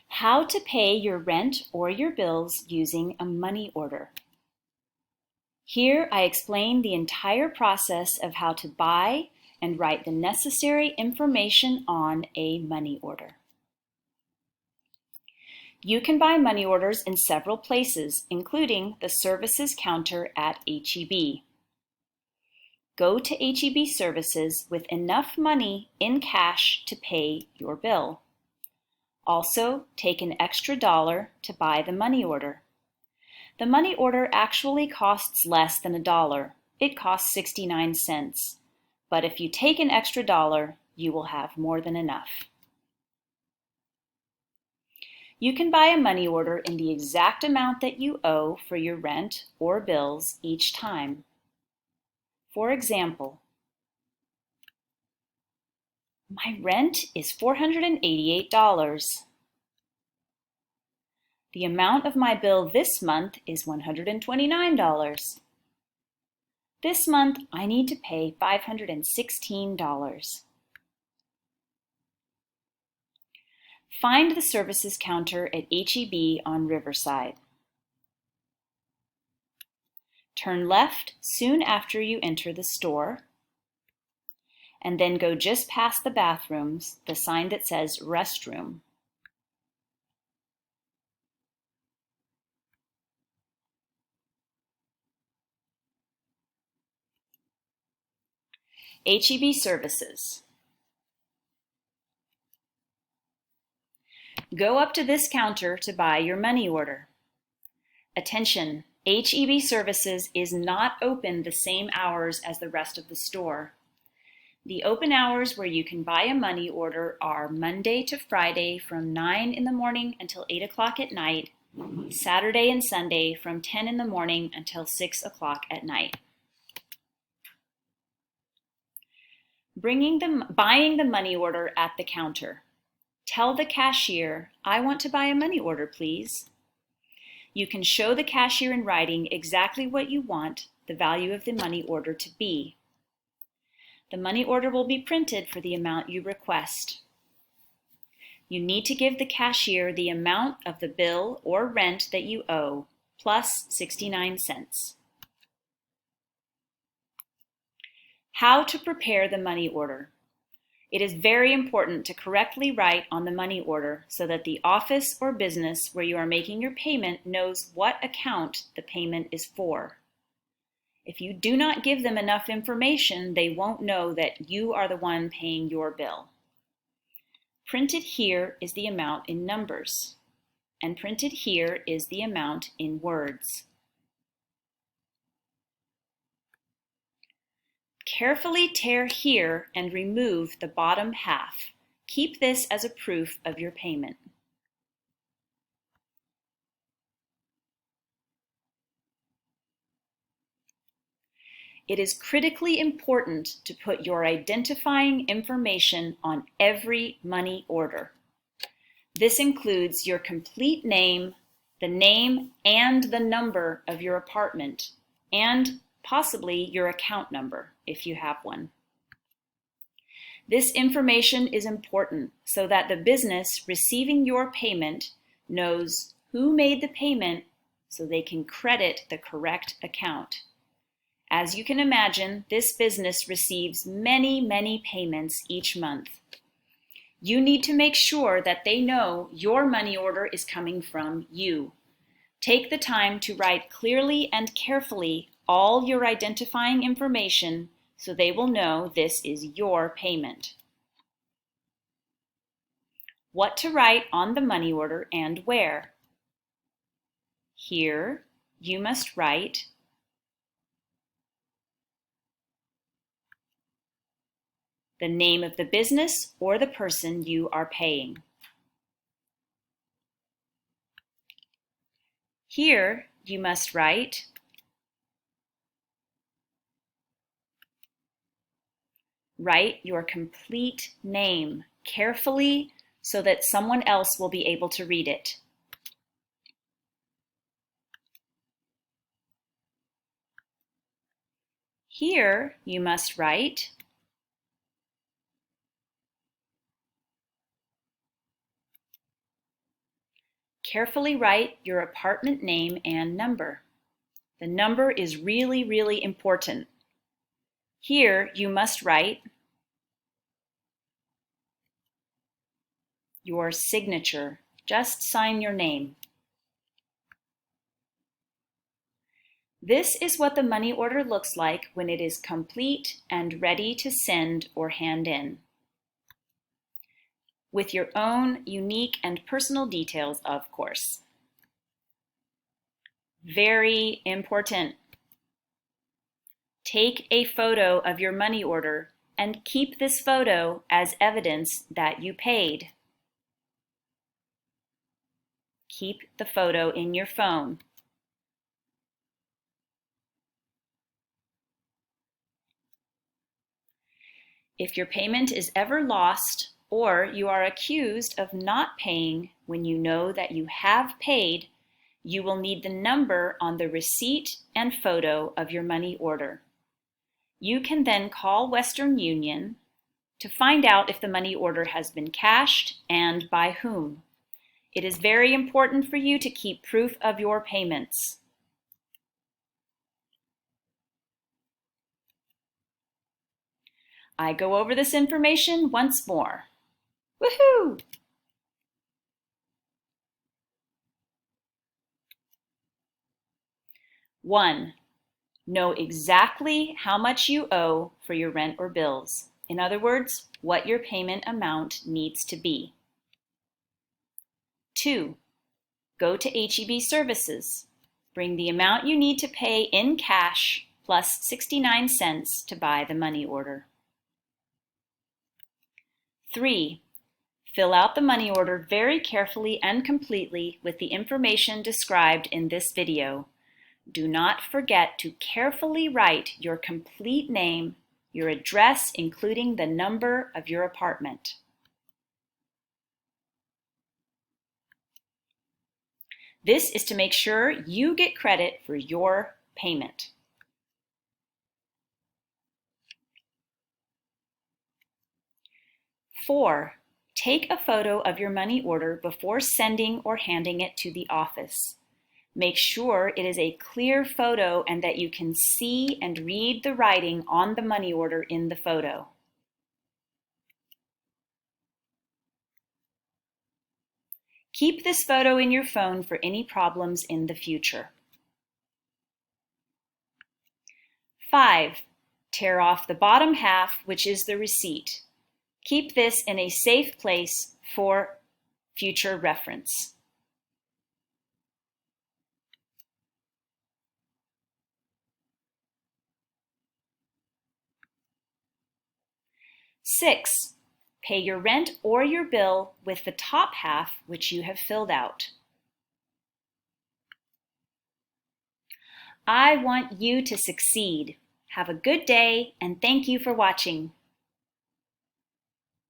How to pay your rent or your bills using a money order. Here I explain the entire process of how to buy and write the necessary information on a money order. You can buy money orders in several places, including the services counter at HEB. Go to HEB Services with enough money in cash to pay your bill. Also, take an extra $1 to buy the money order. The money order actually costs less than $1. It costs 69 cents. But if you take an extra $1, you will have more than enough. You can buy a money order in the exact amount that you owe for your rent or bills each time. For example, my rent is $488. The amount of my bill this month is $129. This month, I need to pay $516. Find the services counter at HEB on Riverside. Turn left soon after you enter the store, and then go just past the bathrooms, the sign that says restroom. HEB Services. Go up to this counter to buy your money order. Attention! HEB Services is not open the same hours as the rest of the store. The open hours where you can buy a money order are Monday to Friday from 9 in the morning until 8 o'clock at night, Saturday and Sunday from 10 in the morning until 6 o'clock at night. Buying the money order at the counter. Tell the cashier, "I want to buy a money order, please." You can show the cashier in writing exactly what you want the value of the money order to be. The money order will be printed for the amount you request. You need to give the cashier the amount of the bill or rent that you owe, plus 69 cents. How to prepare the money order. It is very important to correctly write on the money order so that the office or business where you are making your payment knows what account the payment is for. If you do not give them enough information, they won't know that you are the one paying your bill. Printed here is the amount in numbers, and printed here is the amount in words. Carefully tear here and remove the bottom half. Keep this as a proof of your payment. It is critically important to put your identifying information on every money order. This includes your complete name, the name and the number of your apartment, and possibly your account number if you have one. This information is important so that the business receiving your payment knows who made the payment so they can credit the correct account. As you can imagine, this business receives many payments each month. You need to make sure that they know your money order is coming from you. Take the time to write clearly and carefully all your identifying information so they will know this is your payment. What to write on the money order and where. Here, you must write the name of the business or the person you are paying. Here, you must write your complete name carefully so that someone else will be able to read it. Here, you must write Carefully write your apartment name and number. The number is really, really important. Here you must write your signature. Just sign your name. This is what the money order looks like when it is complete and ready to send or hand in, with your own unique and personal details, of course. Very important. Take a photo of your money order and keep this photo as evidence that you paid. Keep the photo in your phone. If your payment is ever lost or you are accused of not paying when you know that you have paid, you will need the number on the receipt and photo of your money order. You can then call Western Union to find out if the money order has been cashed and by whom. It is very important for you to keep proof of your payments. I go over this information once more. Woohoo! One, know exactly how much you owe for your rent or bills. In other words, what your payment amount needs to be. 2, go to HEB Services. Bring the amount you need to pay in cash plus 69 cents to buy the money order. 3, fill out the money order very carefully and completely with the information described in this video. Do not forget to carefully write your complete name, your address, including the number of your apartment. This is to make sure you get credit for your payment. 4, take a photo of your money order before sending or handing it to the office. Make sure it is a clear photo and that you can see and read the writing on the money order in the photo. Keep this photo in your phone for any problems in the future. 5, tear off the bottom half, which is the receipt. Keep this in a safe place for future reference. 6, pay your rent or your bill with the top half which you have filled out. I want you to succeed. Have a good day and thank you for watching.